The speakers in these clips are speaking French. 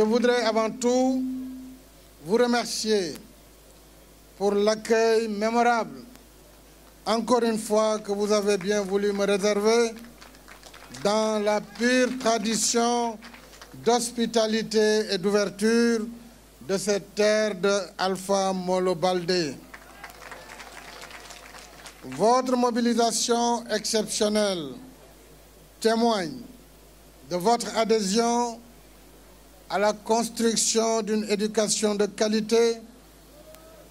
Je voudrais avant tout vous remercier pour l'accueil mémorable, encore une fois, que vous avez bien voulu me réserver dans la pure tradition d'hospitalité et d'ouverture de cette terre de Alpha Molo Baldé. Votre mobilisation exceptionnelle témoigne de votre adhésion à la construction d'une éducation de qualité,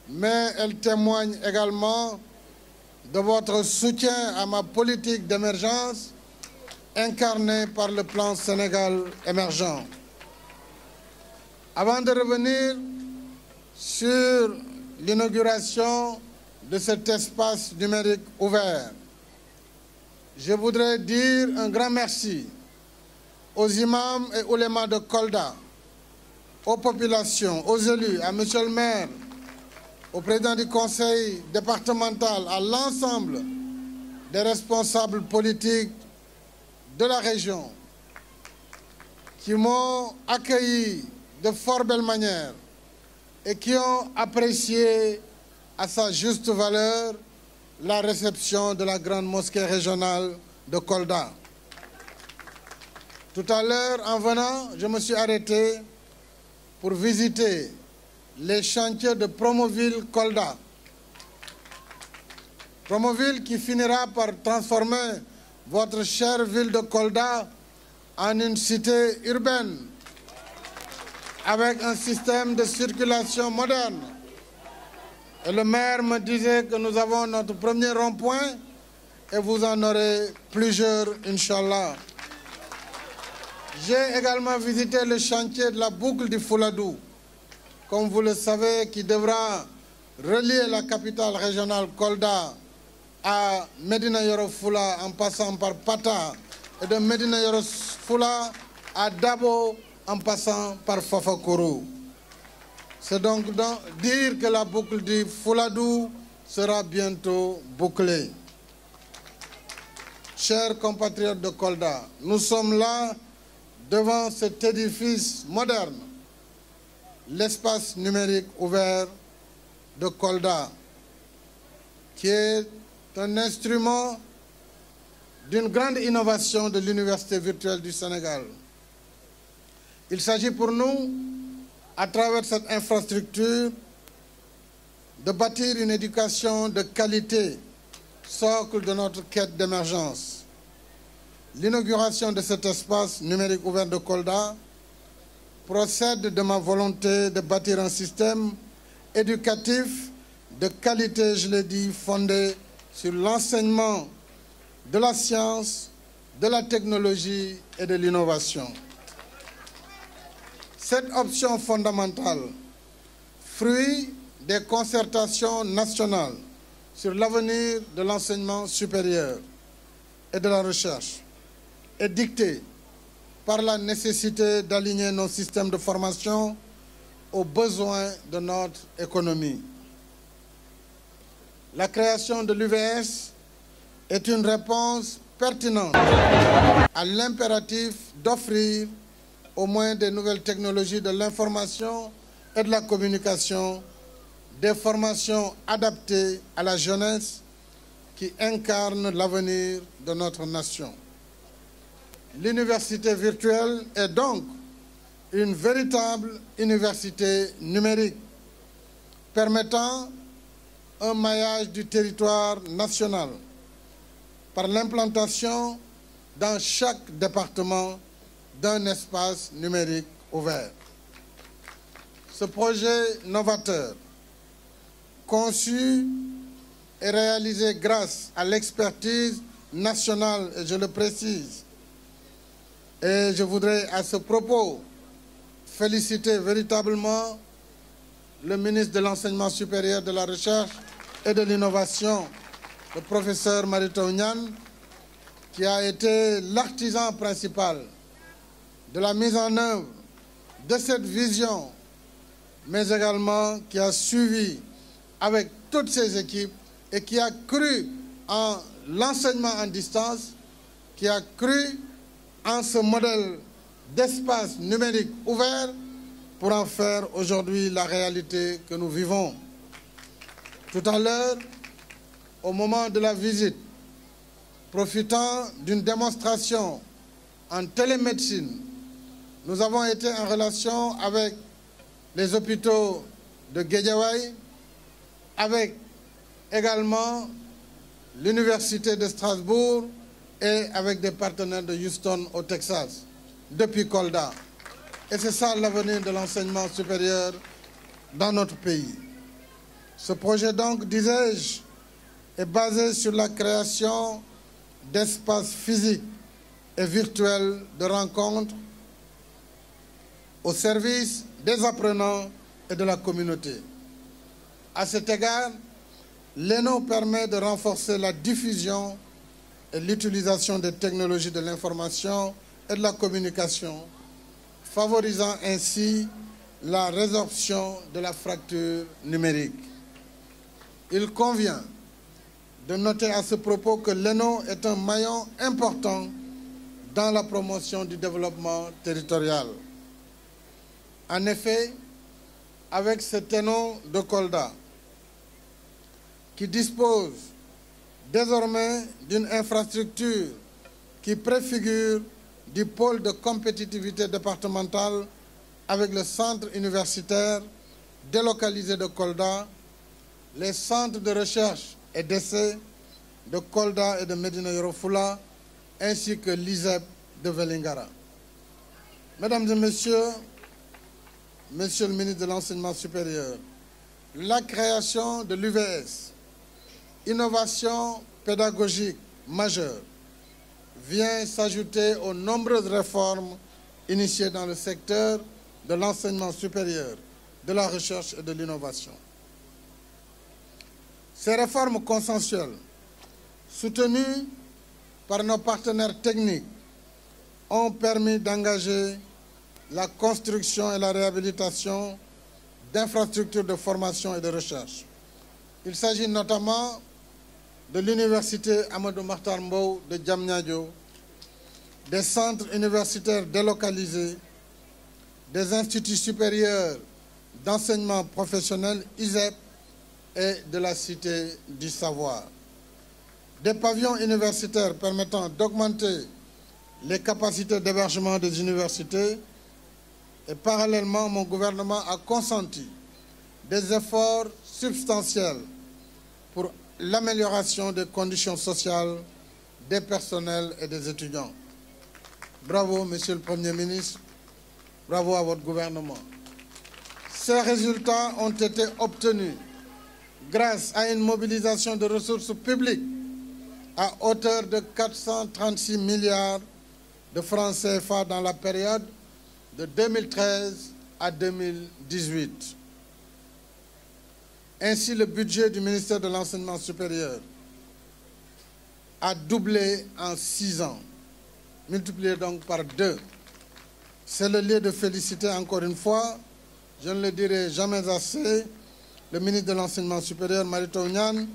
mais elle témoigne également de votre soutien à ma politique d'émergence incarnée par le plan Sénégal émergent. Avant de revenir sur l'inauguration de cet espace numérique ouvert, je voudrais dire un grand merci aux imams et oulémas de Kolda, aux populations, aux élus, à monsieur le maire, au président du conseil départemental, à l'ensemble des responsables politiques de la région qui m'ont accueilli de fort belle manière et qui ont apprécié à sa juste valeur la réception de la grande mosquée régionale de Kolda. Tout à l'heure, en venant, je me suis arrêté pour visiter les chantiers de Promoville-Kolda. Promoville qui finira par transformer votre chère ville de Kolda en une cité urbaine avec un système de circulation moderne. Et le maire me disait que nous avons notre premier rond-point et vous en aurez plusieurs, Inch'Allah. J'ai également visité le chantier de la boucle du Fouladou, comme vous le savez, qui devra relier la capitale régionale Kolda à Médina Yoro Fula en passant par Pata et de Médina Yoro Fula à Dabo en passant par Fafakoro. C'est donc dire que la boucle du Fouladou sera bientôt bouclée. Chers compatriotes de Kolda, nous sommes là devant cet édifice moderne, l'espace numérique ouvert de Kolda, qui est un instrument d'une grande innovation de l'Université virtuelle du Sénégal. Il s'agit pour nous, à travers cette infrastructure, de bâtir une éducation de qualité, socle de notre quête d'émergence. L'inauguration de cet espace numérique ouvert de Kolda procède de ma volonté de bâtir un système éducatif de qualité, je l'ai dit, fondé sur l'enseignement de la science, de la technologie et de l'innovation. Cette option fondamentale, fruit des concertations nationales sur l'avenir de l'enseignement supérieur et de la recherche, est dictée par la nécessité d'aligner nos systèmes de formation aux besoins de notre économie. La création de l'UVS est une réponse pertinente à l'impératif d'offrir, au moins des nouvelles technologies de l'information et de la communication, des formations adaptées à la jeunesse qui incarne l'avenir de notre nation. L'université virtuelle est donc une véritable université numérique permettant un maillage du territoire national par l'implantation dans chaque département d'un espace numérique ouvert. Ce projet novateur, conçu et réalisé grâce à l'expertise nationale, et je le précise, et je voudrais à ce propos féliciter véritablement le ministre de l'Enseignement supérieur, de la Recherche et de l'Innovation, le professeur Mary Teuw Niane, qui a été l'artisan principal de la mise en œuvre de cette vision, mais également qui a suivi avec toutes ses équipes et qui a cru en l'enseignement en distance, qui a cru en ce modèle d'espace numérique ouvert pour en faire aujourd'hui la réalité que nous vivons. Tout à l'heure, au moment de la visite, profitant d'une démonstration en télémédecine, nous avons été en relation avec les hôpitaux de Guédiawaye, avec également l'Université de Strasbourg et avec des partenaires de Houston au Texas, depuis Kolda. Et c'est ça l'avenir de l'enseignement supérieur dans notre pays. Ce projet donc, disais-je, est basé sur la création d'espaces physiques et virtuels de rencontres au service des apprenants et de la communauté. À cet égard, l'ENO permet de renforcer la diffusion et l'utilisation des technologies de l'information et de la communication, favorisant ainsi la résorption de la fracture numérique. Il convient de noter à ce propos que l'ENO est un maillon important dans la promotion du développement territorial. En effet, avec cet ENO de Kolda, qui dispose désormais d'une infrastructure qui préfigure du pôle de compétitivité départementale avec le centre universitaire délocalisé de Kolda, les centres de recherche et d'essai de Kolda et de Médina Yoro Fula, ainsi que l'ISEP de Vélingara. Mesdames et messieurs, Monsieur le ministre de l'Enseignement supérieur, la création de l'UVS, innovation pédagogique majeure, vient s'ajouter aux nombreuses réformes initiées dans le secteur de l'enseignement supérieur, de la recherche et de l'innovation. Ces réformes consensuelles, soutenues par nos partenaires techniques, ont permis d'engager la construction et la réhabilitation d'infrastructures de formation et de recherche. Il s'agit notamment de l'université Amadou Mahtar Mbow de Diamniadio, des centres universitaires délocalisés, des instituts supérieurs d'enseignement professionnel ISEP et de la Cité du Savoir. Des pavillons universitaires permettant d'augmenter les capacités d'hébergement des universités. Et parallèlement, mon gouvernement a consenti des efforts substantiels pour l'amélioration des conditions sociales des personnels et des étudiants. Bravo, Monsieur le Premier ministre, bravo à votre gouvernement. Ces résultats ont été obtenus grâce à une mobilisation de ressources publiques à hauteur de 436 milliards de francs CFA dans la période de 2013 à 2018. Ainsi, le budget du ministère de l'Enseignement supérieur a doublé en 6 ans, multiplié donc par 2. C'est le lieu de féliciter encore une fois, je ne le dirai jamais assez, le ministre de l'Enseignement supérieur, Mary Teuw Niane,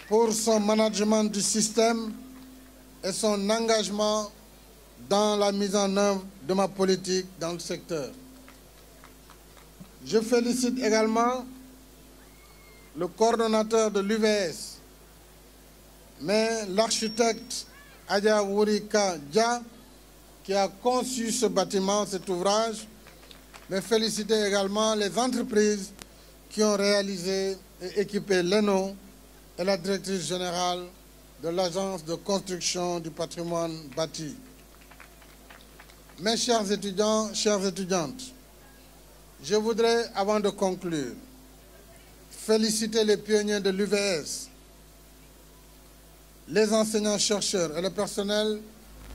pour son management du système et son engagement dans la mise en œuvre de ma politique dans le secteur. Je félicite également le coordonnateur de l'UVS, mais l'architecte Adja Wurika Dia, qui a conçu ce bâtiment, cet ouvrage, mais féliciter également les entreprises qui ont réalisé et équipé l'ENO et la directrice générale de l'Agence de construction du patrimoine bâti. Mes chers étudiants, chères étudiantes, je voudrais, avant de conclure, féliciter les pionniers de l'UVS, les enseignants-chercheurs et le personnel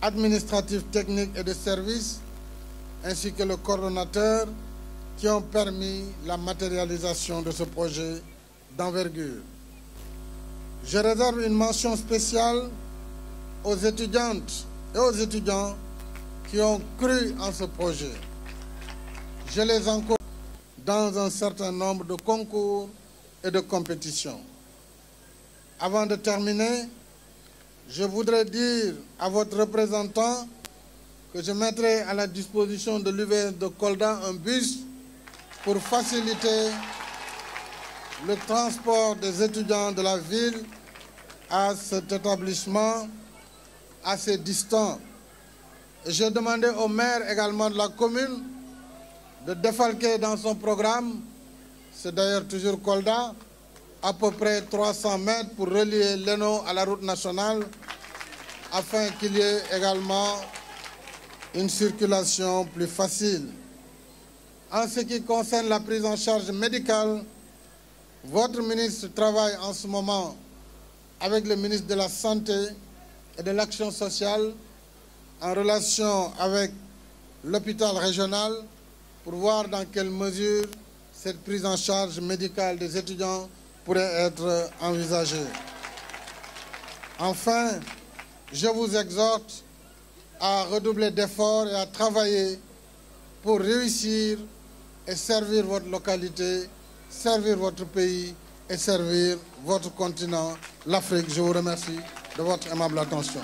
administratif, technique et de service, ainsi que le coordonnateur, qui ont permis la matérialisation de ce projet d'envergure. Je réserve une mention spéciale aux étudiantes et aux étudiants qui ont cru en ce projet. Je les encourage dans un certain nombre de concours et de compétitions. Avant de terminer, je voudrais dire à votre représentant que je mettrai à la disposition de l'UVS de Kolda un bus pour faciliter le transport des étudiants de la ville à cet établissement assez distant. J'ai demandé au maire également de la commune de défalquer dans son programme, c'est d'ailleurs toujours Kolda, à peu près 300 mètres pour relier l'Eno à la route nationale afin qu'il y ait également une circulation plus facile. En ce qui concerne la prise en charge médicale, votre ministre travaille en ce moment avec le ministre de la Santé et de l'Action sociale en relation avec l'hôpital régional pour voir dans quelle mesure cette prise en charge médicale des étudiants pourrait être envisagée. Enfin, je vous exhorte à redoubler d'efforts et à travailler pour réussir et servir votre localité, servir votre pays et servir votre continent, l'Afrique. Je vous remercie de votre aimable attention.